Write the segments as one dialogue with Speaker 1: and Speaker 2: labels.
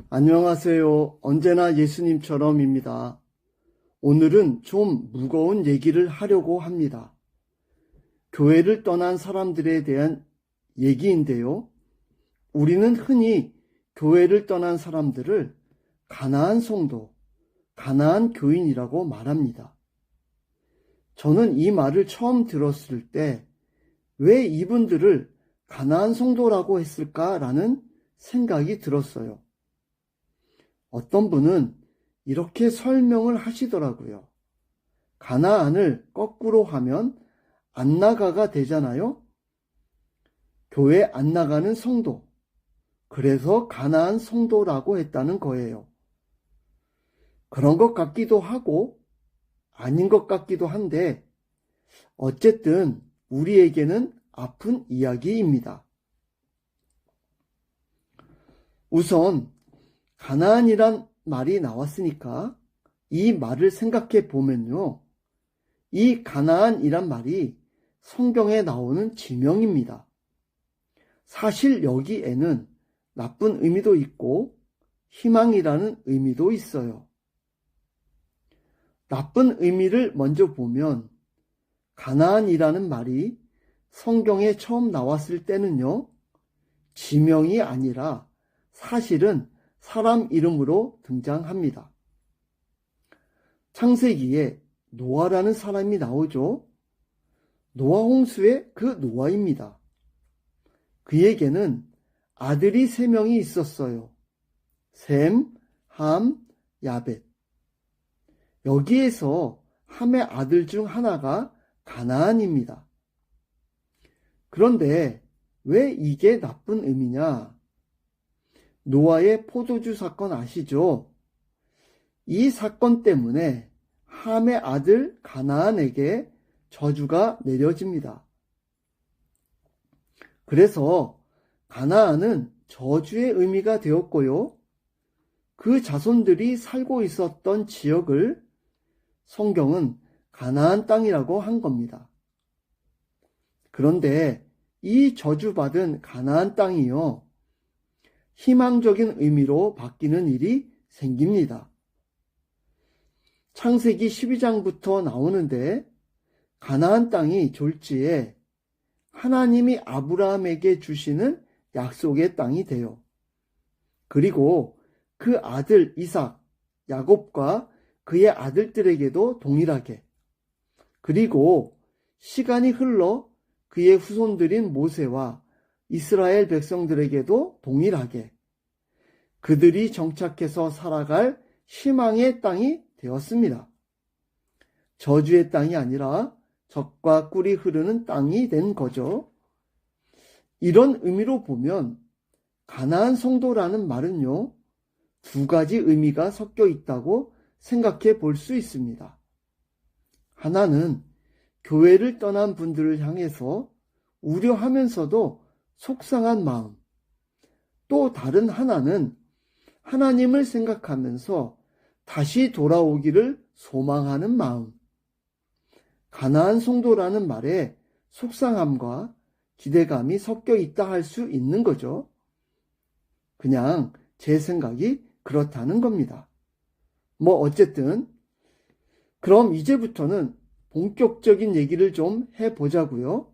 Speaker 1: 안녕하세요. 언제나 예수님처럼입니다. 오늘은 좀 무거운 얘기를 하려고 합니다. 교회를 떠난 사람들에 대한 얘기인데요. 우리는 흔히 교회를 떠난 사람들을 가나안 성도, 가나안 교인이라고 말합니다. 저는 이 말을 처음 들었을 때 왜 이분들을 가나안 성도라고 했을까라는 생각이 들었어요. 어떤 분은 이렇게 설명을 하시더라고요. 가나안을 거꾸로 하면 안 나가가 되잖아요. 교회 안 나가는 성도. 그래서 가나안 성도라고 했다는 거예요. 그런 것 같기도 하고 아닌 것 같기도 한데 어쨌든 우리에게는 아픈 이야기입니다. 우선 가나안이란 말이 나왔으니까 이 말을 생각해 보면요. 이 가나안이란 말이 성경에 나오는 지명입니다. 사실 여기에는 나쁜 의미도 있고 희망이라는 의미도 있어요. 나쁜 의미를 먼저 보면 가나안이라는 말이 성경에 처음 나왔을 때는요. 지명이 아니라 사실은 사람 이름으로 등장합니다. 창세기에 노아라는 사람이 나오죠. 노아 홍수의 그 노아입니다. 그에게는 아들이 3명이 있었어요. 셈, 함, 야벳. 여기에서 함의 아들 중 하나가 가나안입니다. 그런데 왜 이게 나쁜 의미냐? 노아의 포도주 사건 아시죠? 이 사건 때문에 함의 아들 가나안에게 저주가 내려집니다. 그래서 가나안은 저주의 의미가 되었고요. 그 자손들이 살고 있었던 지역을 성경은 가나안 땅이라고 한 겁니다. 그런데 이 저주받은 가나안 땅이요. 희망적인 의미로 바뀌는 일이 생깁니다. 창세기 12장부터 나오는데 가나안 땅이 졸지에 하나님이 아브라함에게 주시는 약속의 땅이 돼요. 그리고 그 아들 이삭, 야곱과 그의 아들들에게도 동일하게, 그리고 시간이 흘러 그의 후손들인 모세와 이스라엘 백성들에게도 동일하게 그들이 정착해서 살아갈 희망의 땅이 되었습니다. 저주의 땅이 아니라 젖과 꿀이 흐르는 땅이 된 거죠. 이런 의미로 보면 가나안 성도라는 말은요, 2가지 의미가 섞여 있다고 생각해 볼 수 있습니다. 하나는 교회를 떠난 분들을 향해서 우려하면서도 속상한 마음, 또 다른 하나는 하나님을 생각하면서 다시 돌아오기를 소망하는 마음. 가나안 성도라는 말에 속상함과 기대감이 섞여 있다 할 수 있는 거죠. 그냥 제 생각이 그렇다는 겁니다. 어쨌든 그럼 이제부터는 본격적인 얘기를 좀 해보자고요.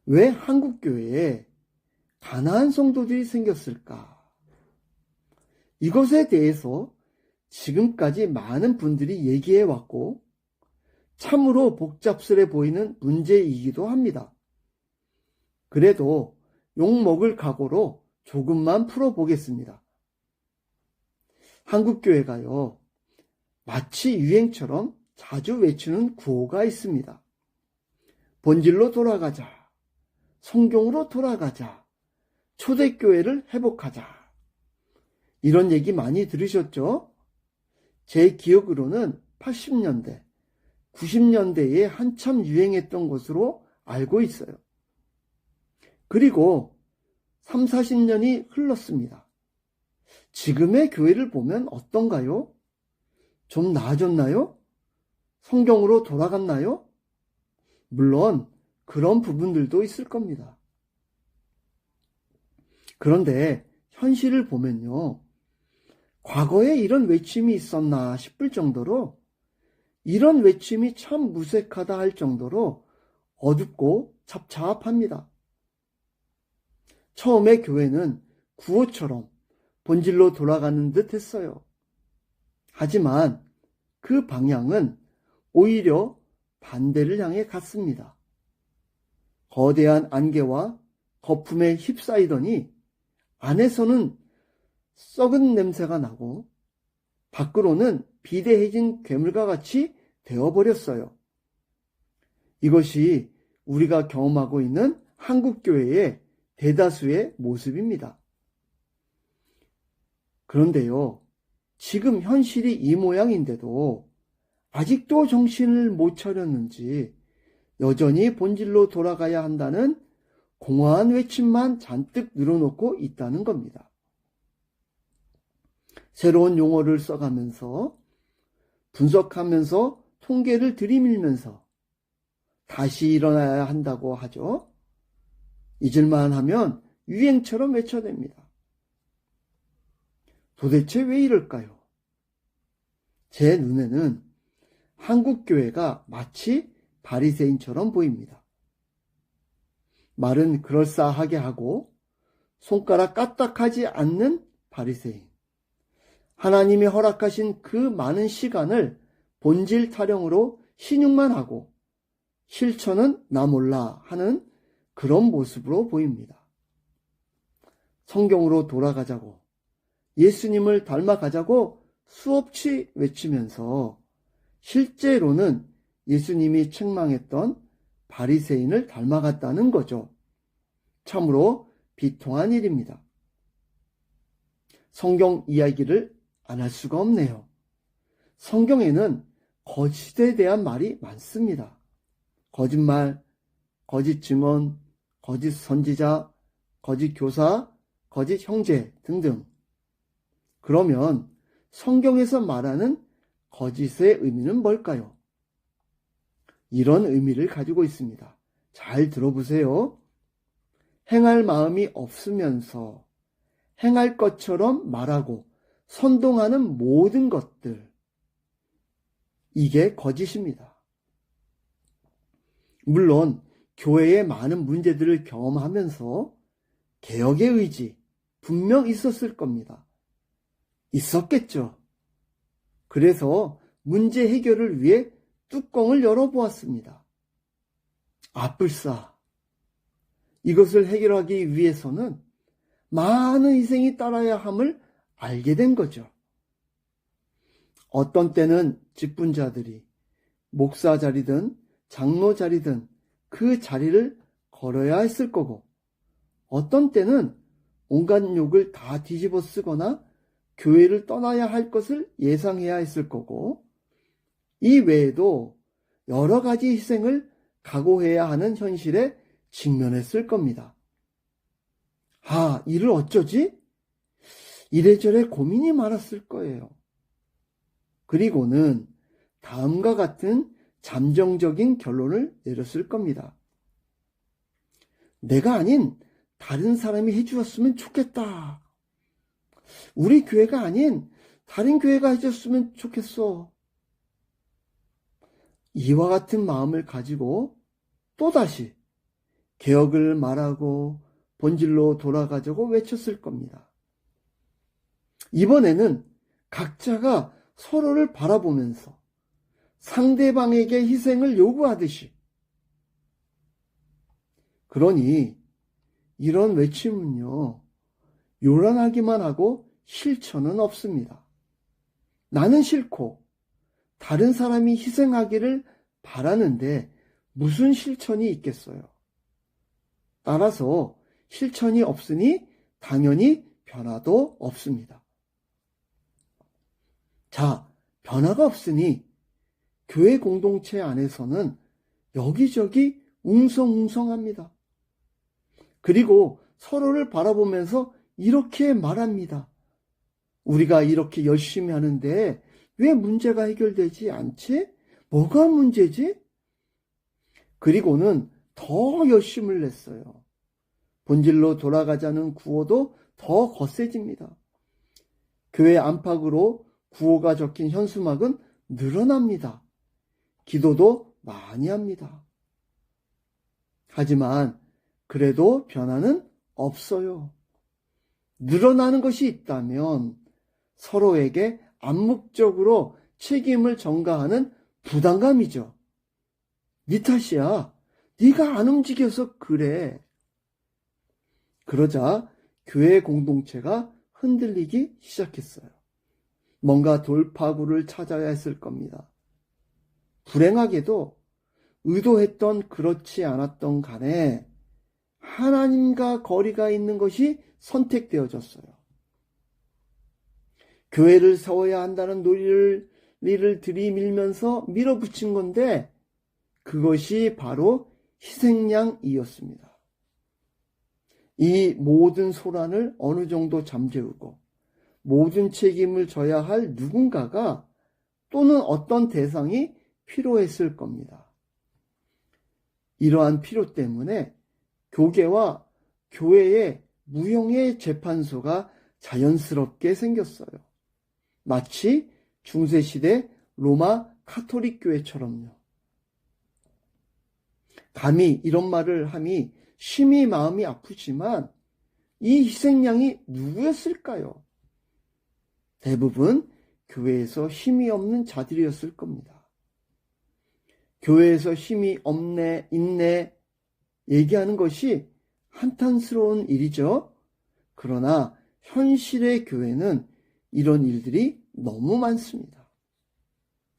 Speaker 1: 왜 한국교회에 가나안 성도들이 생겼을까? 이것에 대해서 지금까지 많은 분들이 얘기해 왔고 참으로 복잡스레 보이는 문제이기도 합니다. 그래도 욕먹을 각오로 조금만 풀어보겠습니다. 한국교회가요, 마치 유행처럼 자주 외치는 구호가 있습니다. 본질로 돌아가자. 성경으로 돌아가자. 초대교회를 회복하자. 이런 얘기 많이 들으셨죠? 제 기억으로는 80년대, 90년대에 한참 유행했던 것으로 알고 있어요. 그리고 3, 40년이 흘렀습니다. 지금의 교회를 보면 어떤가요? 좀 나아졌나요? 성경으로 돌아갔나요? 물론 그런 부분들도 있을 겁니다. 그런데 현실을 보면요, 과거에 이런 외침이 있었나 싶을 정도로, 이런 외침이 참 무색하다 할 정도로 어둡고 잡잡합니다. 처음에 교회는 구호처럼 본질로 돌아가는 듯 했어요. 하지만 그 방향은 오히려 반대를 향해 갔습니다. 거대한 안개와 거품에 휩싸이더니 안에서는 썩은 냄새가 나고 밖으로는 비대해진 괴물과 같이 되어버렸어요. 이것이 우리가 경험하고 있는 한국교회의 대다수의 모습입니다. 그런데요, 지금 현실이 이 모양인데도 아직도 정신을 못 차렸는지 여전히 본질로 돌아가야 한다는 공허한 외침만 잔뜩 늘어놓고 있다는 겁니다. 새로운 용어를 써가면서 분석하면서 통계를 들이밀면서 다시 일어나야 한다고 하죠. 잊을만 하면 유행처럼 외쳐댑니다. 도대체 왜 이럴까요? 제 눈에는 한국교회가 마치 바리새인처럼 보입니다. 말은 그럴싸하게 하고 손가락 까딱하지 않는 바리새인. 하나님이 허락하신 그 많은 시간을 본질 타령으로 신용만 하고 실천은 나 몰라 하는 그런 모습으로 보입니다. 성경으로 돌아가자고, 예수님을 닮아가자고 수없이 외치면서 실제로는 예수님이 책망했던 바리새인을 닮아갔다는 거죠. 참으로 비통한 일입니다. 성경 이야기를 안 할 수가 없네요. 성경에는 거짓에 대한 말이 많습니다. 거짓말, 거짓 증언, 거짓 선지자, 거짓 교사, 거짓 형제 등등. 그러면 성경에서 말하는 거짓의 의미는 뭘까요? 이런 의미를 가지고 있습니다. 잘 들어보세요. 행할 마음이 없으면서 행할 것처럼 말하고 선동하는 모든 것들. 이게 거짓입니다. 물론 교회의 많은 문제들을 경험하면서 개혁의 의지 분명 있었을 겁니다. 있었겠죠. 그래서 문제 해결을 위해 뚜껑을 열어보았습니다. 아뿔싸. 이것을 해결하기 위해서는 많은 희생이 따라야 함을 알게 된 거죠. 어떤 때는 직분자들이 목사 자리든 장로 자리든 그 자리를 걸어야 했을 거고, 어떤 때는 온갖 욕을 다 뒤집어 쓰거나 교회를 떠나야 할 것을 예상해야 했을 거고, 이 외에도 여러 가지 희생을 각오해야 하는 현실에 직면했을 겁니다. 이를 어쩌지? 이래저래 고민이 많았을 거예요. 그리고는 다음과 같은 잠정적인 결론을 내렸을 겁니다. 내가 아닌 다른 사람이 해주었으면 좋겠다. 우리 교회가 아닌 다른 교회가 해줬으면 좋겠어. 이와 같은 마음을 가지고 또다시 개혁을 말하고 본질로 돌아가자고 외쳤을 겁니다. 이번에는 각자가 서로를 바라보면서 상대방에게 희생을 요구하듯이. 그러니 이런 외침은요, 요란하기만 하고 실천은 없습니다. 나는 싫고 다른 사람이 희생하기를 바라는데 무슨 실천이 있겠어요? 따라서 실천이 없으니 당연히 변화도 없습니다. 자, 변화가 없으니 교회 공동체 안에서는 여기저기 웅성웅성합니다. 그리고 서로를 바라보면서 이렇게 말합니다. 우리가 이렇게 열심히 하는데 왜 문제가 해결되지 않지? 뭐가 문제지? 그리고는 더 열심을 냈어요. 본질로 돌아가자는 구호도 더 더 거세집니다. 교회 안팎으로 구호가 적힌 현수막은 늘어납니다. 기도도 많이 합니다. 하지만 그래도 변화는 없어요. 늘어나는 것이 있다면 서로에게 암묵적으로 책임을 전가하는 부담감이죠. 네 탓이야. 네가 안 움직여서 그래. 그러자 교회 공동체가 흔들리기 시작했어요. 뭔가 돌파구를 찾아야 했을 겁니다. 불행하게도 의도했던 그렇지 않았던 간에 하나님과 거리가 있는 것이 선택되어졌어요. 교회를 세워야 한다는 논리를 들이밀면서 밀어붙인 건데 그것이 바로 희생양이었습니다. 이 모든 소란을 어느 정도 잠재우고 모든 책임을 져야 할 누군가가 또는 어떤 대상이 필요했을 겁니다. 이러한 필요 때문에 교계와 교회의 무형의 재판소가 자연스럽게 생겼어요. 마치 중세시대 로마 카톨릭 교회처럼요. 감히 이런 말을 함이 심히 마음이 아프지만 이 희생양이 누구였을까요? 대부분 교회에서 힘이 없는 자들이었을 겁니다. 교회에서 힘이 있네 얘기하는 것이 한탄스러운 일이죠. 그러나 현실의 교회는 이런 일들이 너무 많습니다.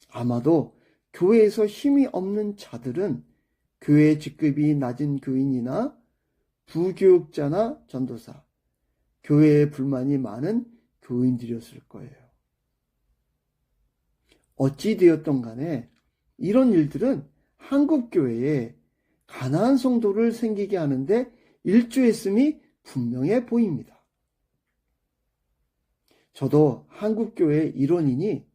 Speaker 1: 아마도 교회에서 힘이 없는 자들은 교회 직급이 낮은 교인이나 부교육자나 전도사, 교회에 불만이 많은 교인들이었을 거예요. 어찌 되었던 간에 이런 일들은 한국 교회에 가난한 성도를 생기게 하는데 일조했음이 분명해 보입니다. 저도 한국 교회의 일원이니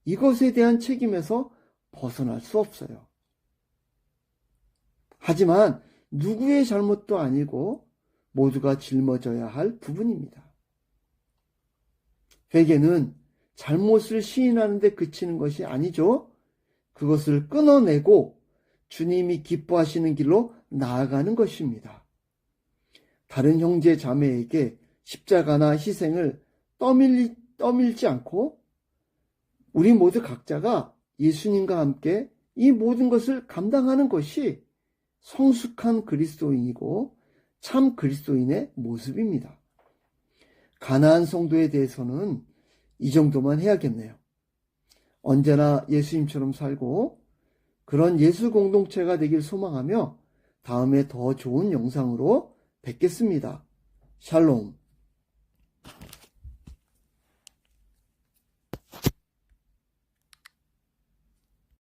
Speaker 1: 이것에 대한 책임에서 벗어날 수 없어요. 하지만 누구의 잘못도 아니고 모두가 짊어져야 할 부분입니다. 회개는 잘못을 시인하는 데 그치는 것이 아니죠. 그것을 끊어내고 주님이 기뻐하시는 길로 나아가는 것입니다. 다른 형제 자매에게 십자가나 희생을 떠밀지 않고 우리 모두 각자가 예수님과 함께 이 모든 것을 감당하는 것이 성숙한 그리스도인이고 참 그리스도인의 모습입니다. 가나안 성도에 대해서는 이 정도만 해야겠네요. 언제나 예수님처럼 살고 그런 예수 공동체가 되길 소망하며 다음에 더 좋은 영상으로 뵙겠습니다. 샬롬.